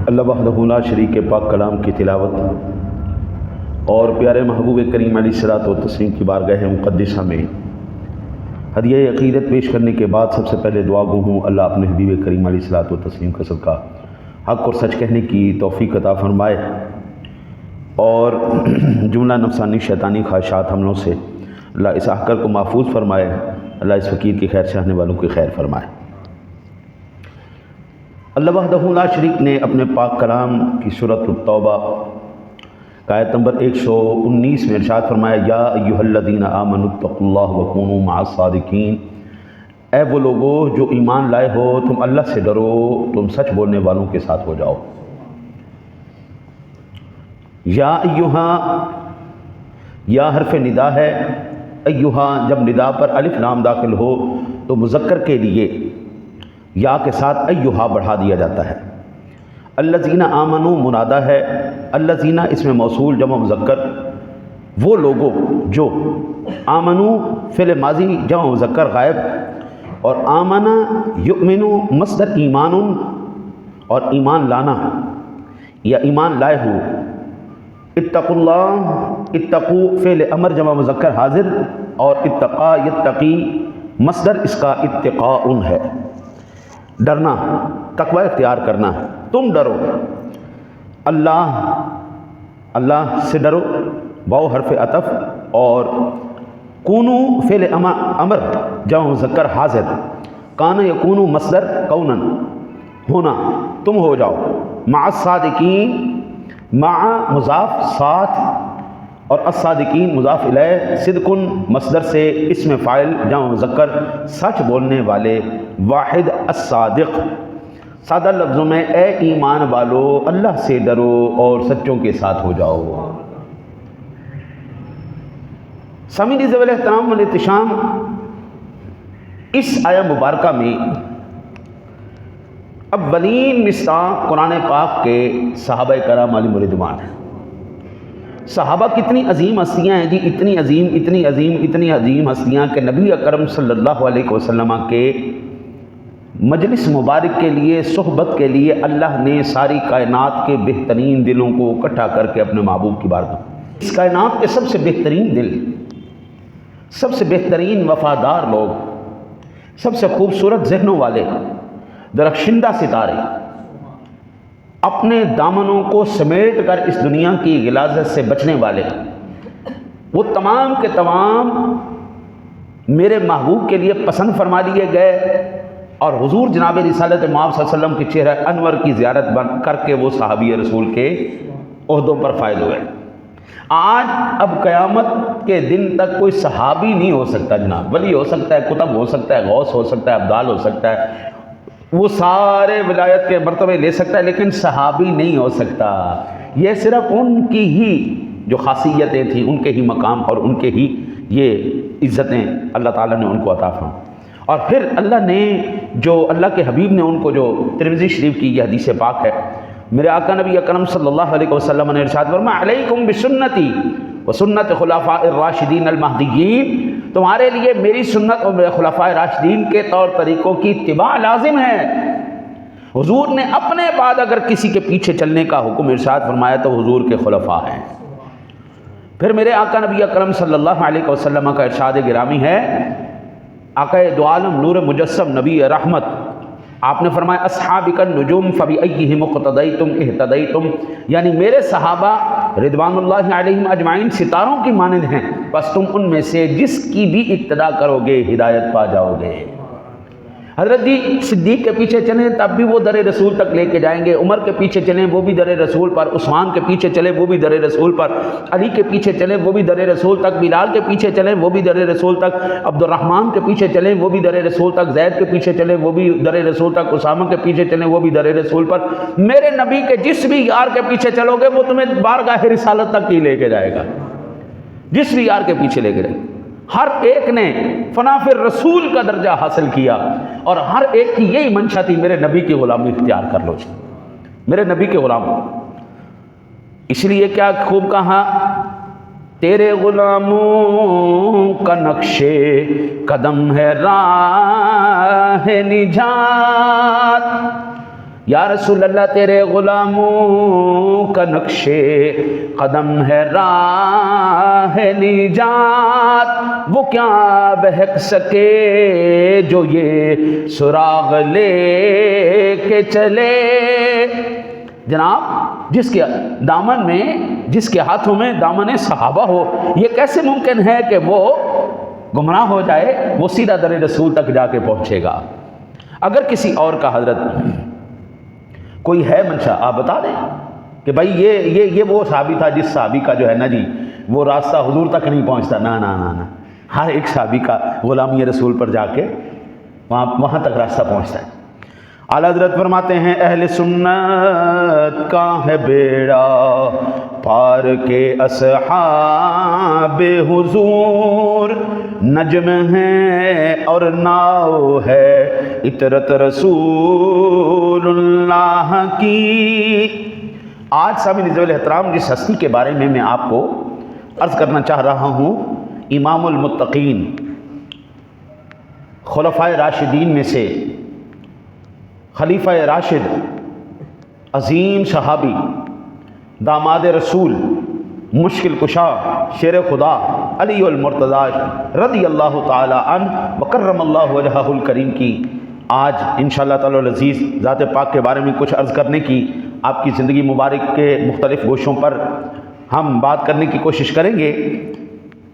اللہ وحدہ لا شریک کے پاک کلام کی تلاوت اور پیارے محبوب کریم علیہ الصلوۃ والتسلیم کی بارگاہ مقدسہ میں ہدیہ عقیدت پیش کرنے کے بعد سب سے پہلے دعا گو ہوں اللہ اپنے حبیب کریم علیہ الصلوۃ والتسلیم کا صدقہ حق اور سچ کہنے کی توفیق عطا فرمائے اور جملہ نفسانی شیطانی خواہشات حملوں سے اللہ اس احکر کو محفوظ فرمائے، اللہ اس فقیر کی خیر چاہنے والوں کی خیر فرمائے۔ اللہ وحدہ لا شریک نے اپنے پاک کلام کی سورۃ التوبہ آیت نمبر 119 میں ارشاد فرمایا، یا ایھا الذین آمنوا اتقوا اللہ وکونوا مع الصادقین، اے وہ لوگو جو ایمان لائے ہو تم اللہ سے ڈرو، تم سچ بولنے والوں کے ساتھ ہو جاؤ۔ یا ایھا، یا حرف ندا ہے، ایھا جب ندا پر الف لام داخل ہو تو مذکر کے لیے یا کے ساتھ ایھا بڑھا دیا جاتا ہے۔ الذین آمنوا منادہ ہے، الذین اس میں موصول جمع مذکر، وہ لوگوں جو، آمنوا فعل ماضی جمع مذکر غائب، اور آمنا یؤمنو مصدر ایمان اور ایمان لانا یا ایمان لائے ہو۔ اتقوا اللہ، اتقو فعل امر جمع مذکر حاضر، اور اتقا یتقی مصدر اس کا اتقاء ہے، ڈرنا، تقوی اختیار کرنا، تم ڈرو اللہ سے ڈرو، واو حرف عطف، اور کونو فعل امر جمع مذکر حاضر، کان یکونو مصدر کونن ہونا، تم ہو جاؤ، مع الصادقین، مع مضاف ساتھ، اور الصادقین مضاف الیہ، صدقن مصدر سے اسم فاعل جمع مذکر سچ بولنے والے، واحد الصادق، سادہ لفظوں میں اے ایمان والو اللہ سے ڈرو اور سچوں کے ساتھ ہو جاؤ۔ سامعین ذوی الاحترام والاحتشام، اس آیہ مبارکہ میں اولین مصرع قرآن پاک کے صحابہ کرام علیہم رضوان ہیں۔ صحابہ کتنی عظیم ہستیاں ہیں جی، اتنی عظیم ہستیاں کہ نبی اکرم صلی اللہ علیہ وسلم کے مجلس مبارک کے لیے، صحبت کے لیے اللہ نے ساری کائنات کے بہترین دلوں کو اکٹھا کر کے اپنے محبوب کی بارگاہ، اس کائنات کے سب سے بہترین دل، سب سے بہترین وفادار لوگ، سب سے خوبصورت ذہنوں والے، درخشندہ ستارے، اپنے دامنوں کو سمیٹ کر اس دنیا کی غلاظت سے بچنے والے، وہ تمام کے تمام میرے محبوب کے لیے پسند فرما لیے گئے، اور حضور جناب رسالت مآب صلی اللہ علیہ وسلم کے چہرہ انور کی زیارت بن کر کے وہ صحابی رسول کے عہدوں پر فائز ہوئے۔ آج اب قیامت کے دن تک کوئی صحابی نہیں ہو سکتا جناب، ولی ہو سکتا ہے، کتب ہو سکتا ہے، غوث ہو سکتا ہے، ابدال ہو سکتا ہے، وہ سارے ولایت کے مرتبے لے سکتا ہے، لیکن صحابی نہیں ہو سکتا۔ یہ صرف ان کی ہی جو خاصیتیں تھیں، ان کے ہی مقام اور ان کے ہی یہ عزتیں اللہ تعالیٰ نے ان کو عطا فرمائیں۔ اور پھر اللہ نے جو، اللہ کے حبیب نے ان کو جو ترمذی شریف کی یہ حدیث پاک ہے، میرے آقا نبی اکرم صلی اللہ علیہ وسلم نے ارشاد فرمایا، علیکم بسنتی وسنت خلفاء الراشدین المہدیین، تمہارے لیے میری سنت اور میرے خلفاء راشدین کے طور طریقوں کی اتباع لازم ہے۔ حضور نے اپنے بعد اگر کسی کے پیچھے چلنے کا حکم ارشاد فرمایا تو حضور کے خلفاء ہیں۔ پھر میرے آقا نبی اکرم صلی اللہ علیہ وسلم کا ارشاد گرامی ہے، آقا دو عالم نور مجسم نبی رحمت، آپ نے فرمایا، اصحابک النجوم فبأیہم اقتدیتم اہتدیتم، یعنی میرے صحابہ رضوان اللہ علیہم اجمعین ستاروں کی مانند ہیں، بس تم ان میں سے جس کی بھی اقتدا کرو گے ہدایت پا جاؤ گے۔ حضرت جی صدیق کے پیچھے چلیں تب بھی وہ در رسول تک لے کے جائیں گے، عمر کے پیچھے چلیں وہ بھی در رسول پر، عثمان کے پیچھے چلیں وہ بھی در رسول پر، علی کے پیچھے چلیں وہ بھی در رسول تک، بلال کے پیچھے چلیں وہ بھی در رسول تک، عبد الرحمن کے پیچھے چلیں وہ بھی در رسول تک، زید کے پیچھے چلیں وہ بھی در رسول تک، اسامہ کے پیچھے چلیں وہ بھی در رسول پر۔ میرے نبی کے جس بھی یار کے پیچھے چلو گے وہ تمہیں بارگاہ رسالت تک ہی لے کے جائے گا، جس بھی یار کے پیچھے لے کے جائے گا۔ ہر ایک نے فنا فی الرسول کا درجہ حاصل کیا، اور ہر ایک کی یہی منشا تھی، میرے نبی کی غلامی اختیار کر لو، میرے نبی کے غلام۔ اس لیے کیا خوب کہا، تیرے غلاموں کا نقش قدم ہے راہ نجات، یا رسول اللہ تیرے غلاموں کا نقش قدم ہے راہ نجات، وہ کیا بہک سکے جو یہ سراغ لے کے چلے۔ جناب جس کے دامن میں، جس کے ہاتھوں میں دامن صحابہ ہو، یہ کیسے ممکن ہے کہ وہ گمراہ ہو جائے؟ وہ سیدھا در رسول تک جا کے پہنچے گا۔ اگر کسی اور کا حضرت کوئی ہے منشا، آپ بتا دیں کہ بھائی یہ وہ صحابی تھا جس صحابی کا جو ہے نا جی وہ راستہ حضور تک نہیں پہنچتا، نہ ہر ایک صحابی کا غلامی رسول پر جا کے وہاں تک راستہ پہنچتا ہے۔ اعلیٰ حضرت فرماتے ہیں اہل سنت کا ہے بیڑا پار کے اصحاب حضور، نجم ہے اور ناؤ ہے اطرت رسول اللہ کی۔ آج سامعین ذوی الاحترام جس ہستی کے بارے میں آپ کو عرض کرنا چاہ رہا ہوں، امام المتقین، خلفائے راشدین میں سے خلیفہ راشد، عظیم صحابی، داماد رسول، مشکل کشا، شیر خدا علی المرتضی رضی اللہ تعالی عنہ وکرم اللہ وجہہ الکریم کی آج انشاءاللہ تعالی العزیز ذات پاک کے بارے میں کچھ عرض کرنے کی، آپ کی زندگی مبارک کے مختلف گوشوں پر ہم بات کرنے کی کوشش کریں گے۔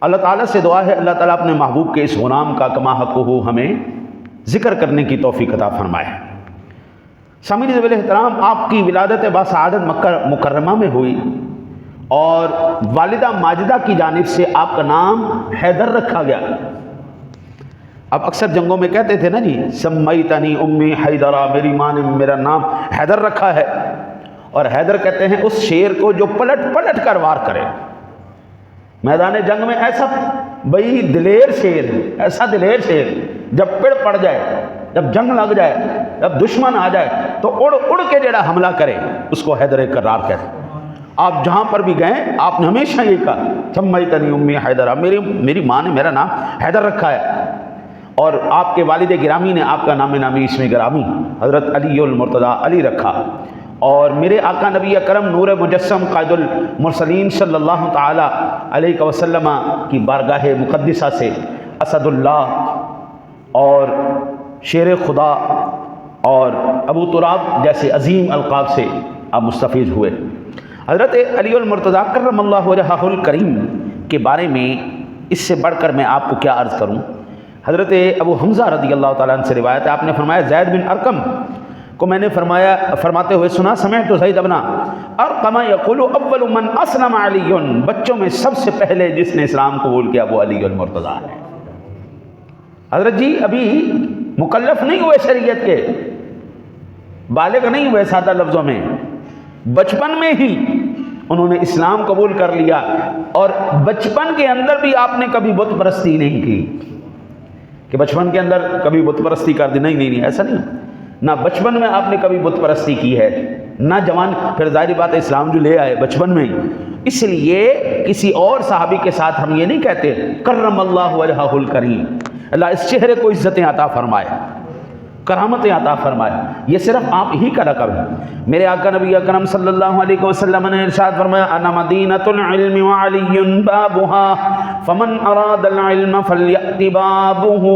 اللہ تعالیٰ سے دعا ہے اللہ تعالیٰ اپنے محبوب کے اس غلام کا کما حقہ ہمیں ذکر کرنے کی توفیق عطا فرمائے۔ سامعین ذوی الاحترام، آپ کی ولادت باسعادت مکہ مکرمہ میں ہوئی اور والدہ ماجدہ کی جانب سے آپ کا نام حیدر رکھا گیا۔ اب اکثر جنگوں میں کہتے تھے نا جی سمیتنی امی حیدرہ، میری ماں نے میرا نام حیدر رکھا ہے، اور حیدر کہتے ہیں اس شیر کو جو پلٹ پلٹ کر وار کرے میدان جنگ میں، ایسا بئی دلیر شیر، ایسا دلیر شیر جب پڑ پڑ جائے، جب جنگ لگ جائے، جب دشمن آ جائے تو اڑ اڑ کے جڑا حملہ کرے اس کو حیدر کرار کہتے ہیں۔ آپ جہاں پر بھی گئے آپ نے ہمیشہ یہ کہا سمیتنی امی حیدرہ، میری ماں نے میرا نام حیدر رکھا ہے، اور آپ کے والد گرامی نے آپ کا نام نامی اسم گرامی حضرت علی المرتضی علی رکھا، اور میرے آقا نبی اکرم نور مجسم قائد المرسلین صلی اللہ تعالی علیہ وسلم کی بارگاہ مقدسہ سے اسد اللہ اور شیر خدا اور ابو تراب جیسے عظیم القاب سے آپ مستفیض ہوئے۔ حضرت علی المرتضی کرم اللہ وجہہ الکریم کے بارے میں اس سے بڑھ کر میں آپ کو کیا عرض کروں۔ حضرت ابو حمزہ رضی اللہ تعالیٰ عنہ سے روایت ہے، آپ نے فرمایا زید بن ارقم کو میں نے فرماتے ہوئے سنا، سمعت زید ابن ارقم یقول اول من اسلم علی، بچوں میں سب سے پہلے جس نے اسلام قبول کیا وہ علی المرتضی ہے۔ حضرت جی ابھی مکلف نہیں ہوئے، شریعت کے بالغ نہیں ہوئے، سادہ لفظوں میں بچپن میں ہی انہوں نے اسلام قبول کر لیا، اور بچپن کے اندر بھی آپ نے کبھی بت پرستی نہیں کی کہ بچپن کے اندر کبھی بت پرستی کر دی، نہیں ایسا نہیں، نہ بچپن میں آپ نے کبھی بت پرستی کی ہے، نہ جوان، پھر ظاہری بات ہے اسلام جو لے آئے بچپن میں ہی۔ اس لیے کسی اور صحابی کے ساتھ ہم یہ نہیں کہتے کرم اللہ وجہہ الکریم، اللہ اس چہرے کو عزتیں عطا فرمائے، کرامتیں عطا فرمائے، یہ صرف آپ ہی کا لقب ہے۔ میرے آقا نبی اکرم صلی اللہ علیہ وسلم نے ارشاد فرمایا انا مدینۃ العلم وعلی بابها فمن اراد العلم فلیأت بابہ،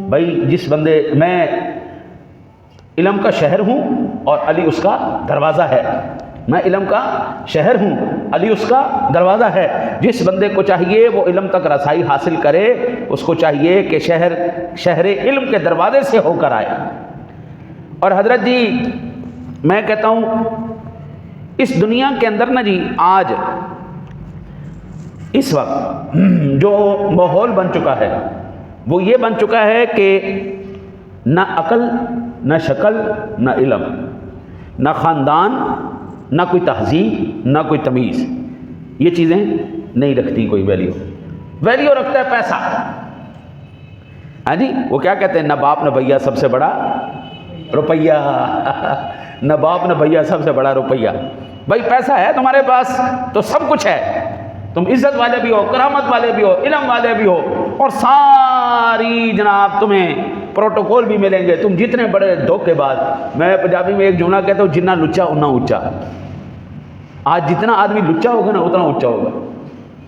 بھائی جس بندے، میں علم کا شہر ہوں اور علی اس کا دروازہ ہے، میں علم کا شہر ہوں، علی اس کا دروازہ ہے۔ جس بندے کو چاہیے وہ علم تک رسائی حاصل کرے، اس کو چاہیے کہ شہر علم کے دروازے سے ہو کر آئے۔ اور حضرت جی میں کہتا ہوں اس دنیا کے اندر نا جی آج اس وقت جو ماحول بن چکا ہے وہ یہ بن چکا ہے کہ نہ عقل، نہ شکل، نہ علم، نہ خاندان، نہ کوئی تہذیب، نہ کوئی تمیز، یہ چیزیں نہیں رکھتی کوئی ویلیو رکھتا ہے پیسہ۔ ہاں جی وہ کیا کہتے ہیں، نہ باپ نہ بھیا سب سے بڑا روپیہ، نہ باپ نہ بھیا سب سے بڑا روپیہ۔ بھائی پیسہ ہے تمہارے پاس تو سب کچھ ہے، تم عزت والے بھی ہو، کرامت والے بھی ہو، علم والے بھی ہو، اور ساری جناب تمہیں پروٹوکول بھی ملیں گے، تم جتنے بڑے دھوکے باز، میں پنجابی میں ایک جملہ کہتا ہوں، جتنا لچا اتنا اونچا۔ آج جتنا آدمی لچا ہوگا نا اتنا اونچا ہوگا۔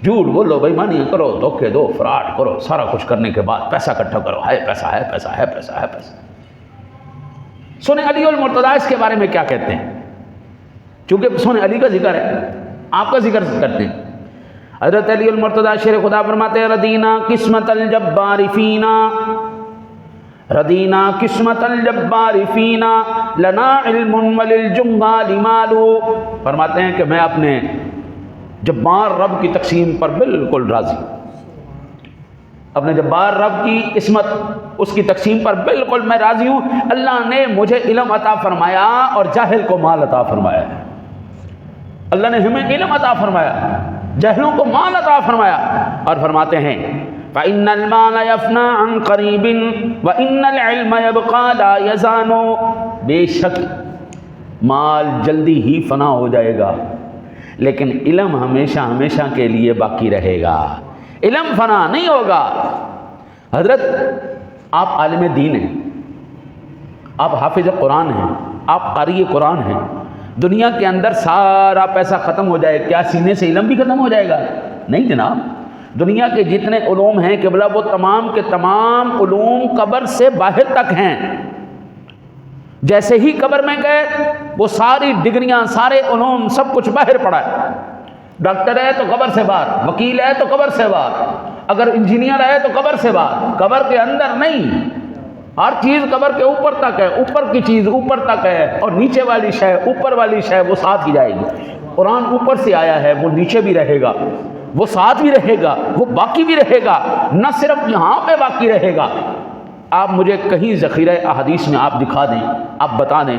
جھوٹ بولو، بھائی مانی کرو، دھوکے دو، فراڈ کرو، سارا کچھ کرنے کے بعد پیسہ اکٹھا کرو، ہے پیسہ ہے پیسہ ہے پیسہ ہے پیسہ۔ سن علی المرتضیٰ اس کے بارے میں کیا کہتے ہیں؟ چونکہ سن علی کا ذکر ہے، آپ کا ذکر کرتے ہیں۔ حضرت علی المرتضیٰ شیر خدا فرماتے ہیں ردینا قسمت الجبار فینا، ردینا قسمت الجبار فینا لنا علم وللجنگال مال۔ فرماتے ہیں کہ میں اپنے جبار رب کی تقسیم پر بالکل راضی ہوں، اپنے جبار رب کی قسمت، اس کی تقسیم پر بالکل میں راضی ہوں۔ اللہ نے مجھے علم عطا فرمایا اور جاہل کو مال عطا فرمایا ہے۔ اللہ نے ہمیں علم عطا فرمایا، جاہلوں کو مال عطا فرمایا۔ اور فرماتے ہیں فَإِنَّ الْمَالَ يَفْنَى عَنْ قَرِيبٍ وَإِنَّ الْعِلْمَ يَبْقَى لَا يَزَانُ۔ بے شک مال جلدی ہی فنا ہو جائے گا، لیکن علم ہمیشہ ہمیشہ کے لیے باقی رہے گا، علم فنا نہیں ہوگا۔ حضرت آپ عالم دین ہیں، آپ حافظ قرآن ہیں، آپ قاری قرآن ہیں، دنیا کے اندر سارا پیسہ ختم ہو جائے، کیا سینے سے علم بھی ختم ہو جائے گا؟ نہیں جناب، دنیا کے جتنے علوم ہیں قبلہ وہ تمام کے تمام علوم قبر سے باہر تک ہیں۔ جیسے ہی قبر میں گئے وہ ساری ڈگریاں، سارے علوم، سب کچھ باہر پڑا ہے۔ ڈاکٹر ہے تو قبر سے باہر، وکیل ہے تو قبر سے باہر، اگر انجینئر ہے تو قبر سے باہر، قبر کے اندر نہیں۔ ہر چیز قبر کے اوپر تک ہے، اوپر کی چیز اوپر تک ہے، اور نیچے والی شے، اوپر والی شے وہ ساتھ ہی جائے گی۔ قرآن اوپر سے آیا ہے، وہ نیچے بھی رہے گا، وہ ساتھ بھی رہے گا، وہ باقی بھی رہے گا، نہ صرف یہاں پہ باقی رہے گا۔ آپ مجھے کہیں ذخیرہ احادیث میں آپ دکھا دیں، آپ بتا دیں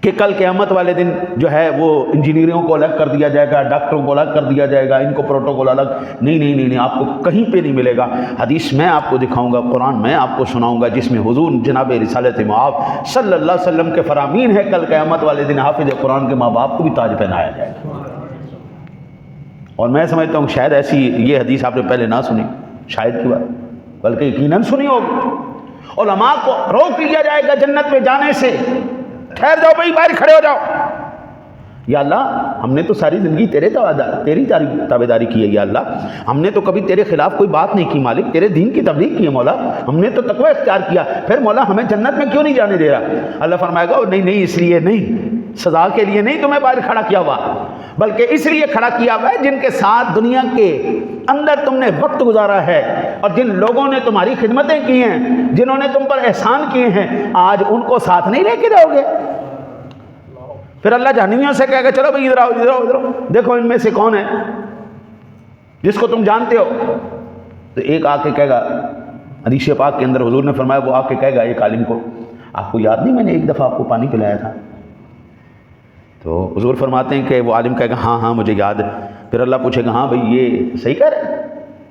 کہ کل قیامت والے دن جو ہے وہ انجینئروں کو الگ کر دیا جائے گا، ڈاکٹروں کو الگ کر دیا جائے گا، ان کو پروٹوکول الگ، نہیں، آپ کو کہیں پہ نہیں ملے گا۔ حدیث میں آپ کو دکھاؤں گا، قرآن میں آپ کو سناؤں گا، جس میں حضور جناب رسالت مآب صلی اللہ علیہ وسلم کے فرامین ہے، کل قیامت والے دن حافظ قرآن کے ماں باپ کو بھی تاج پہنایا جائے گا۔ اور میں سمجھتا ہوں شاید ایسی یہ حدیث آپ نے پہلے نہ سنی، شاید کی بات، بلکہ یقیناً سنی ہوگی۔ علماء کو روک لیا جائے گا جنت میں جانے سے، ٹھہر جاؤ بھائی، باہر کھڑے ہو جاؤ۔ یا اللہ ہم نے تو ساری زندگی تیری تابعداری کی ہے، یا اللہ ہم نے تو کبھی تیرے خلاف کوئی بات نہیں کی مالک، تیرے دین کی تبلیغ کی ہے مولا، ہم نے تو تقوی اختیار کیا، پھر مولا ہمیں جنت میں کیوں نہیں جانے دے رہا؟ اللہ فرمائے گا نہیں، اس لیے نہیں، سزا کے لیے نہیں تمہیں باہر کھڑا کیا ہوا، بلکہ اس لیے کھڑا کیا ہوا ہے جن کے ساتھ دنیا کے اندر تم نے وقت گزارا ہے، اور جن لوگوں نے تمہاری خدمتیں کی ہیں، جنہوں نے تم پر احسان کیے ہیں، آج ان کو ساتھ نہیں لے کے جاؤ گے؟ پھر اللہ جہنمیوں سے کہے گا چلو بھائی ادھر آؤ، دیکھو ان میں سے کون ہے جس کو تم جانتے ہو۔ تو ایک آ کے کہے گا، حدیث پاک کے اندر حضور نے فرمایا وہ آ کے کہے گا ایک عالم کو، آپ کو یاد نہیں میں نے ایک دفعہ آپ کو پانی پلایا تھا؟ تو حضور فرماتے ہیں کہ وہ عالم کہے گا ہاں مجھے یاد ہے۔ پھر اللہ پوچھے گا ہاں بھائی یہ صحیح کہہ رہے ہیں؟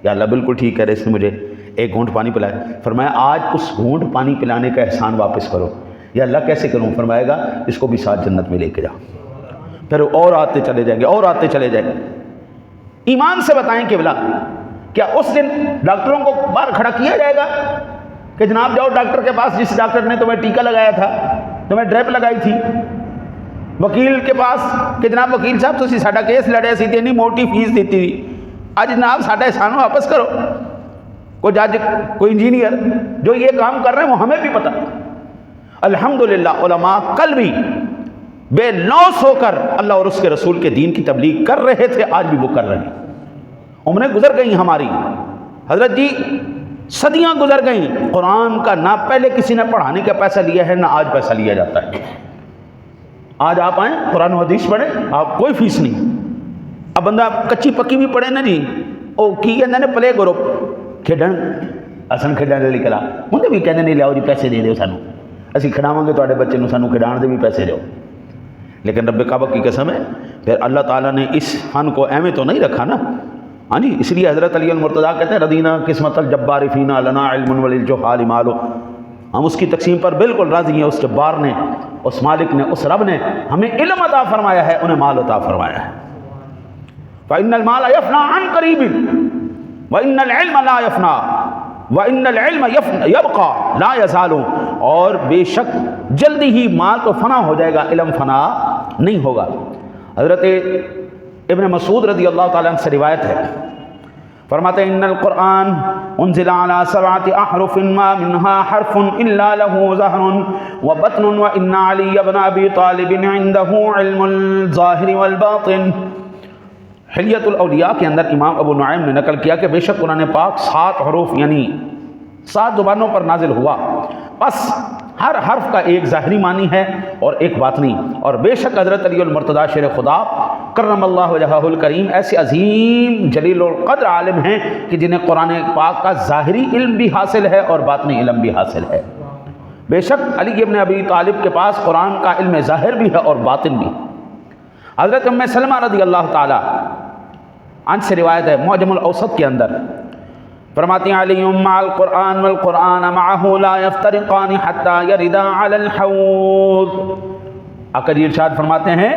یا اللہ بالکل ٹھیک کہہ رہے، اس نے مجھے ایک گھونٹ پانی پلایا۔ فرمایا آج اس گھونٹ پانی پلانے کا احسان واپس کرو۔ یا اللہ کیسے کروں؟ فرمائے گا اس کو بھی ساتھ جنت میں لے کے جاؤ۔ پھر اور آتے چلے جائیں گے، اور آتے چلے جائیں گے۔ ایمان سے بتائیں کہ بلا کیا اس دن ڈاکٹروں کو باہر کھڑا کیا جائے گا کہ جناب جاؤ ڈاکٹر کے پاس جس ڈاکٹر نے تمہیں ٹیکہ لگایا تھا، تمہیں ڈریپ لگائی تھی؟ وکیل کے پاس کہ جناب وکیل صاحب تسی ساڈا کیس لڑیا سی تے اتنی موٹی فیس دیتی تھی، اج جناب ساڈا احسان واپس کرو۔ کوئی جج، کوئی انجینئر جو یہ کام کر رہے ہیں وہ ہمیں بھی پتہ۔ الحمدللہ علماء کل بھی بے لوث ہو کر اللہ اور اس کے رسول کے دین کی تبلیغ کر رہے تھے، آج بھی وہ کر رہے ہیں۔ عمریں گزر گئی ہماری حضرت جی، صدیاں گزر گئیں، قرآن کا نہ پہلے کسی نے پڑھانے کا پیسہ لیا ہے، نہ آج پیسہ لیا جاتا ہے۔ آج آپ آئیں قرآن و حدیث پڑھیں، آپ کوئی فیس نہیں۔ اب بندہ کچی پکی بھی پڑھے نا جی، وہ کی کہتے ہیں پلے گروپ کھیڈن، اصل کھیڈن والی کلا ہوں بھی کہتے نہیں لیاؤ جی پیسے دے دیو سانو، اسی کھڑاواں گے تواڈے بچے نو، سانو کھڈان دے بھی پیسے دیو۔ لیکن رب کعبہ کی قسم ہے پھر اللہ تعالیٰ نے اس فن کو ایویں تو نہیں رکھا نا، ہاں جی، اس لیے حضرت علی المرتضیٰ کہتے ہیں ردینا قسمت الجبار فینا لنا علم وللجہال مال، ہم اس کی تقسیم پر بالکل راضی ہیں۔ اس جبار نے، اس مالک نے، اس رب نے ہمیں علم عطا فرمایا ہے، انہیں مال عطا فرمایا ہے۔ فإن المال يفنى عن قریب وإن العلم لا يفنى، وَإِنَّ الْعِلْمَ يَبْقَى لَا يَزَالُ، اور بے شک جلدی ہی مال تو فنا ہو جائے گا، علم فنا نہیں ہوگا۔ حضرت ابن مسعود رضی اللہ تعالیٰ عنہ سے روایت ہے، فرماتے ہیں ان القرآن انزل على 7 احرف ما منها حرف الا له ظهر وبطن وان علي بن ابي طالب عنده علم الظاهر والباطن۔ حلیۃ الاولیاء کے اندر امام ابو نعیم نے نقل کیا کہ بے شک قرآن پاک 7 حروف یعنی 7 زبانوں پر نازل ہوا، بس ہر حرف کا ایک ظاہری معنی ہے اور ایک باطنی، اور بے شک حضرت علی المرتضیٰ شیر خدا کرم اللہ وجہہ الکریم ایسے عظیم جلیل القدر عالم ہیں کہ جنہیں قرآن پاک کا ظاہری علم بھی حاصل ہے اور باطنی علم بھی حاصل ہے۔ بے شک علی ابن ابی طالب کے پاس قرآن کا علم ظاہر بھی ہے اور باطن بھی۔ حضرت ام سلمہ رضی اللہ تعالی عنہ سے روایت ہے معجم الاوسط کے اندر، فرماتی ہیں علی مع القرآن والقرآن معه لا يفترقان حتى يردا على الحوض۔ آقا جی ارشاد فرماتے ہیں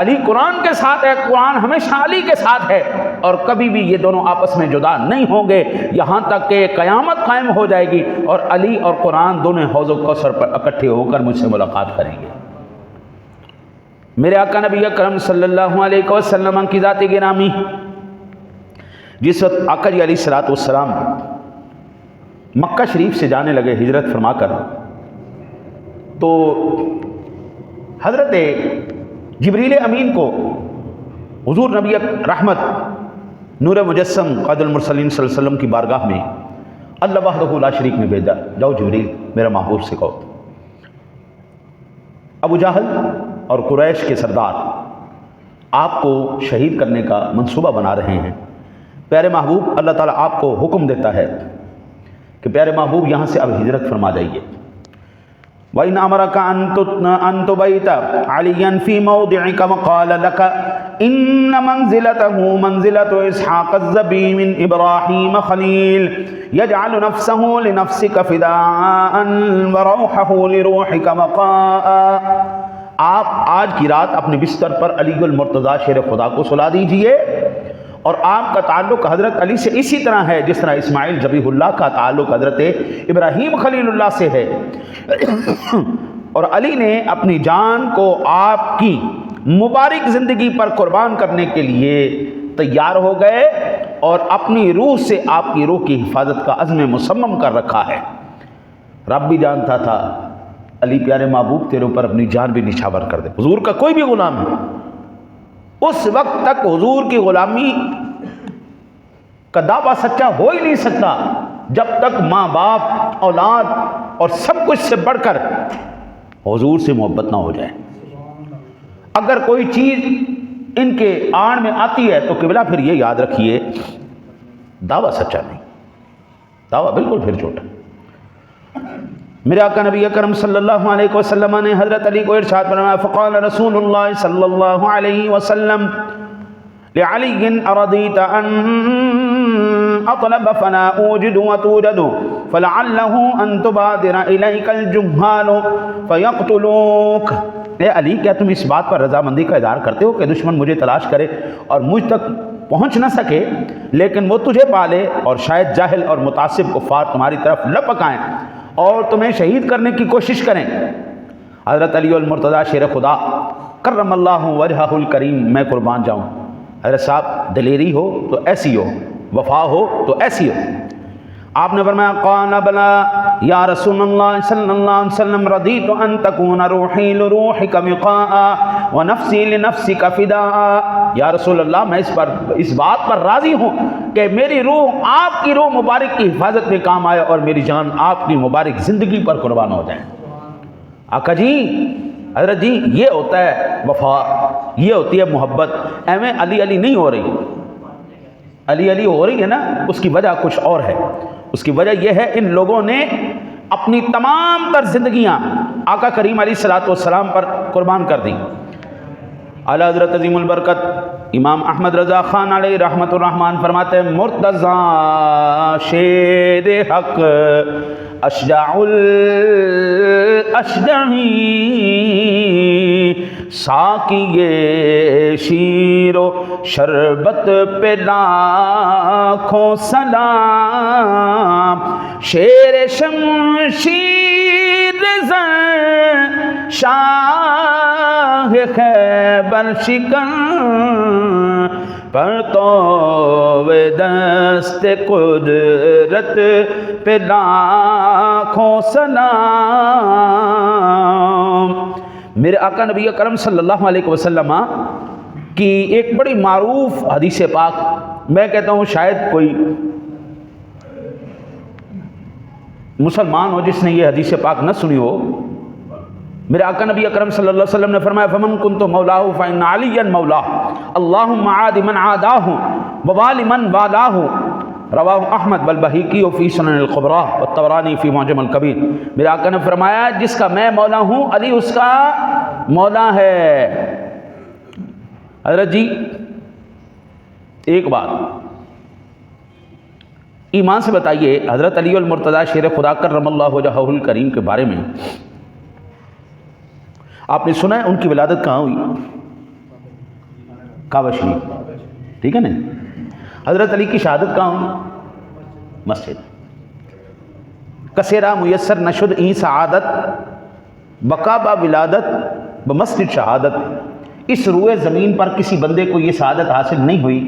علی قرآن کے ساتھ ہے، قرآن ہمیشہ علی کے ساتھ ہے، اور کبھی بھی یہ دونوں آپس میں جدا نہیں ہوں گے یہاں تک کہ قیامت قائم ہو جائے گی اور علی اور قرآن دونوں حوض کوثر پر اکٹھے ہو کر مجھ سے ملاقات کریں گے۔ میرے آقا نبی اکرم صلی اللہ علیہ وسلم کی ذات گرامی جس وقت آقا جی علیہ الصلوۃ والسلام مکہ شریف سے جانے لگے ہجرت فرما کر، تو حضرت جبریل امین کو حضور نبی رحمت نور مجسم قائد المرسلین صلی اللہ علیہ وسلم کی بارگاہ میں اللہ وحدہ لا شریک نے بھیجا، جاؤ جبریل میرا محبوب سے کہو ابو جہل اور قریش کے سردار آپ کو شہید کرنے کا منصوبہ بنا رہے ہیں، پیارے محبوب اللہ تعالیٰ آپ کو حکم دیتا ہے کہ پیارے محبوب یہاں سے اب ہجرت فرما جائیے۔ وَإِنْ أَمَرَكَ أَن تُبَيْتَ عَلِيًّا فِي مَوْضِعِكَ وَقَالَ لَكَ إِنَّ مَنْزِلَتَهُ مَنْزِلَةُ إِسْحَاقَ الزَّبِيِّ مِنْ إِبْرَاهِيمَ خَلِيلٍ يَجْعَلُ نَفْسَهُ لِنَفْسِكَ فِدَاءً وَرَوْحَهُ لِرُوحِكَ مَقَاءً۔ آپ آج کی رات اپنے بستر پر علی المرتضیٰ شیر خدا کو سلا دیجئے، اور آپ کا تعلق حضرت علی سے اسی طرح ہے جس طرح اسماعیل ذبیح اللہ کا تعلق حضرت ابراہیم خلیل اللہ سے ہے، اور علی نے اپنی جان کو آپ کی مبارک زندگی پر قربان کرنے کے لیے تیار ہو گئے اور اپنی روح سے آپ کی روح کی حفاظت کا عزم مصمم کر رکھا ہے۔ رب بھی جانتا تھا علی پیارے محبوب تیرے اوپر اپنی جان بھی نچھاور کر دے، حضور کا کوئی بھی غلام ہے اس وقت تک حضور کی غلامی کا دعویٰ سچا ہو ہی نہیں سکتا جب تک ماں باپ اولاد اور سب کچھ سے بڑھ کر حضور سے محبت نہ ہو جائے۔ اگر کوئی چیز ان کے آڑ میں آتی ہے تو قبلہ پھر یہ یاد رکھیے دعویٰ سچا نہیں، دعویٰ بالکل پھر جھوٹا۔ میرے آقا نبی اکرم صلی اللہ علیہ وسلم نے حضرت علی کو ارشاد فرمایا، فقال رسول اللہ صلی اللہ علیہ وسلم لعلی اردیت ان اطلب فلا اوجد وتوجد فلعلہ ان تبادر الیک الجہال فیقتلوک۔ اے علی کیا تم اس بات پر رضامندی کا اظہار کرتے ہو کہ دشمن مجھے تلاش کرے اور مجھ تک پہنچ نہ سکے لیکن وہ تجھے پالے اور شاید جاہل اور متعصب کفار تمہاری طرف لپکائیں اور تمہیں شہید کرنے کی کوشش کریں؟ حضرت علی المرتضیٰ شیر خدا کرم اللہ وجہہ الکریم میں قربان جاؤں، حضرت صاحب دلیری ہو تو ایسی ہو، وفا ہو تو ایسی ہو۔ آپ نے فرمایا قال بلا یا رسول اللہ صلی اللہ علیہ وسلم رضیت ان تکون روحی لروحک مقاء ونفسی لنفسک فداء۔ یا رسول اللہ میں اس بات پر راضی ہوں کہ میری روح آپ کی روح مبارک کی حفاظت میں کام آئے اور میری جان آپ کی مبارک زندگی پر قربان ہو جائے۔ آقا جی حضرت جی یہ ہوتا ہے وفا، یہ ہوتی ہے محبت، ایویں علی علی نہیں ہو رہی، علی علی ہو رہی ہے نا، اس کی وجہ کچھ اور ہے۔ اس کی وجہ یہ ہے ان لوگوں نے اپنی تمام تر زندگیاں آقا کریم علیہ الصلوۃ والسلام پر قربان کر دیں۔ اعلی حضرت عظیم البرکت امام احمد رضا خان علیہ رحمت الرحمن فرماتے ہیں مرتضیٰ شیر حق اشجع الاشجعی ساقی یہ شیر و شربت پہ لاکھوں سلام، شیر شمشیر زر شاہ خیبر شکن، پر تو دست قدرت پہ لاکھوں سلام۔ میرے آقا نبی اکرم صلی اللہ علیہ وسلم کی ایک بڑی معروف حدیث پاک، میں کہتا ہوں شاید کوئی مسلمان ہو جس نے یہ حدیث پاک نہ سنی ہو۔ میرے آقا نبی اکرم صلی اللہ علیہ وسلم نے فرمایا فمن کنت مولاہ فإن علیٰ مولاہ اللہم عاد من عاداہ ووال من والاہ، رواہ احمد والبہیقی فی سنن الکبریٰ والطبرانی فی معجم الکبیر۔ میرے آقا نے فرمایا جس کا میں مولا ہوں علی اس کا مولا ہے۔ حضرت جی ایک بات ایمان سے بتائیے، حضرت علی المرتضیٰ شیر خدا کرم اللہ وجہہ الکریم کے بارے میں آپ نے سنا ہے ان کی ولادت کہاں ہوئی؟ کعبہ شریف، ٹھیک ہے نا؟ حضرت علی کی شہادت کہاں ہوئی؟ مسجد۔ کسیرا میسر نشد این سعادت بقابہ ولادت بمسجد شہادت۔ اس روئے زمین پر کسی بندے کو یہ سعادت حاصل نہیں ہوئی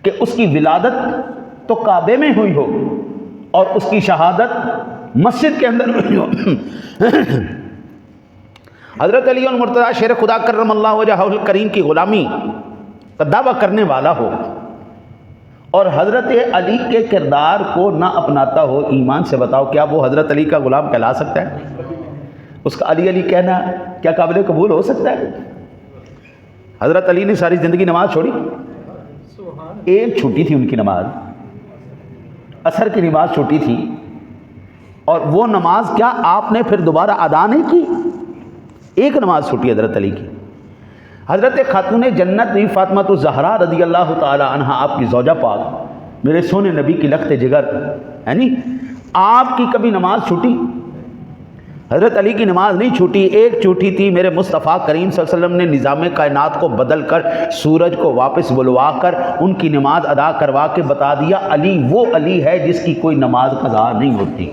کہ اس کی ولادت تو کعبے میں ہوئی ہو اور اس کی شہادت مسجد کے اندر ہوئی ہو۔ حضرت علی المرتضیٰ شیر خدا کرم اللہ وجہہ الکریم کی غلامی کا دعویٰ کرنے والا ہو اور حضرت علی کے کردار کو نہ اپناتا ہو، ایمان سے بتاؤ کیا وہ حضرت علی کا غلام کہلا سکتا ہے؟ اس کا علی علی کہنا کیا قابل قبول ہو سکتا ہے؟ حضرت علی نے ساری زندگی نماز چھوڑی، ایک چھوٹی تھی ان کی نماز، عصر کی نماز چھوٹی تھی، اور وہ نماز کیا آپ نے پھر دوبارہ ادا نہیں کی؟ ایک نماز چھوٹی حضرت علی کی۔ حضرت خاتون جنت بھی فاطمہ الزہرا رضی اللہ تعالی عنہا آپ کی زوجہ پاک، میرے سونے نبی کی لخت جگر، یعنی آپ کی کبھی نماز چھوٹی؟ حضرت علی کی نماز نہیں چھوٹی، ایک چھوٹی تھی۔ میرے مصطفیٰ کریم صلی اللہ علیہ وسلم نے نظام کائنات کو بدل کر سورج کو واپس بلوا کر ان کی نماز ادا کروا کے بتا دیا علی وہ علی ہے جس کی کوئی نماز قضا نہیں ہوتی۔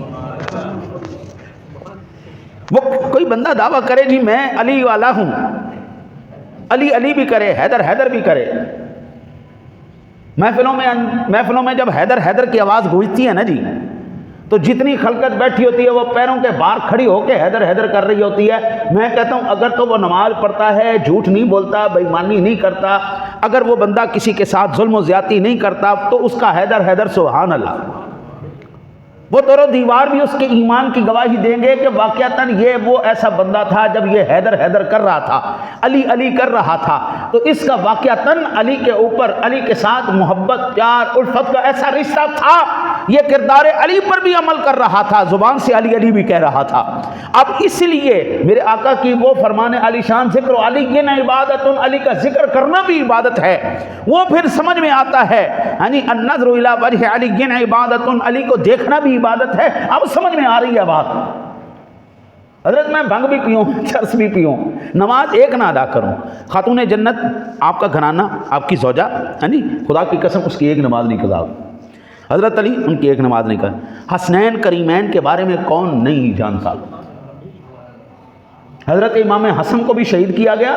وہ کوئی بندہ دعویٰ کرے جی میں علی والا ہوں، علی علی بھی کرے، حیدر حیدر بھی کرے، محفلوں میں جب حیدر حیدر کی آواز گونجتی ہے نا جی، تو جتنی خلقت بیٹھی ہوتی ہے وہ پیروں کے باہر کھڑی ہو کے حیدر حیدر کر رہی ہوتی ہے۔ میں کہتا ہوں اگر تو وہ نماز پڑھتا ہے، جھوٹ نہیں بولتا، بے ایمانی نہیں کرتا، اگر وہ بندہ کسی کے ساتھ ظلم و زیادتی نہیں کرتا، تو اس کا حیدر حیدر سبحان اللہ، وہ دور و دیوار بھی اس کے ایمان کی گواہی دیں گے کہ واقعتاً یہ وہ ایسا بندہ تھا جب یہ حیدر حیدر کر رہا تھا، علی علی کر رہا تھا، تو اس کا واقعتاً علی کے اوپر، علی کے ساتھ محبت، پیار، الفت کا ایسا رشتہ تھا، یہ کردار علی پر بھی عمل کر رہا تھا، زبان سے علی علی بھی کہہ رہا تھا۔ اب اس لیے میرے آقا کی وہ فرمان علی شان ذکر علی یہ نہ عبادت، علی کا ذکر کرنا بھی عبادت ہے، وہ پھر سمجھ میں آتا ہے، یعنی النظر الی وجہ علی یہ نہ عبادت، علی کو دیکھنا بھی عبادت ہے۔ اب سمجھ میں آ رہی ہے بات؟ حضرت میں بھنگ بھی پیوں، چرس بھی پیوں، نماز ایک نہ ادا کروں، خاتون جنت آپ کا گھرانہ، آپ کی زوجہ، یعنی خدا کی قسم اس کی ایک نماز نہیں قضا، حضرت علی ان کی ایک نماز نہیں کر۔ حسنین کریمین کے بارے میں کون نہیں جانتا؟ حضرت امام حسن کو بھی شہید کیا گیا،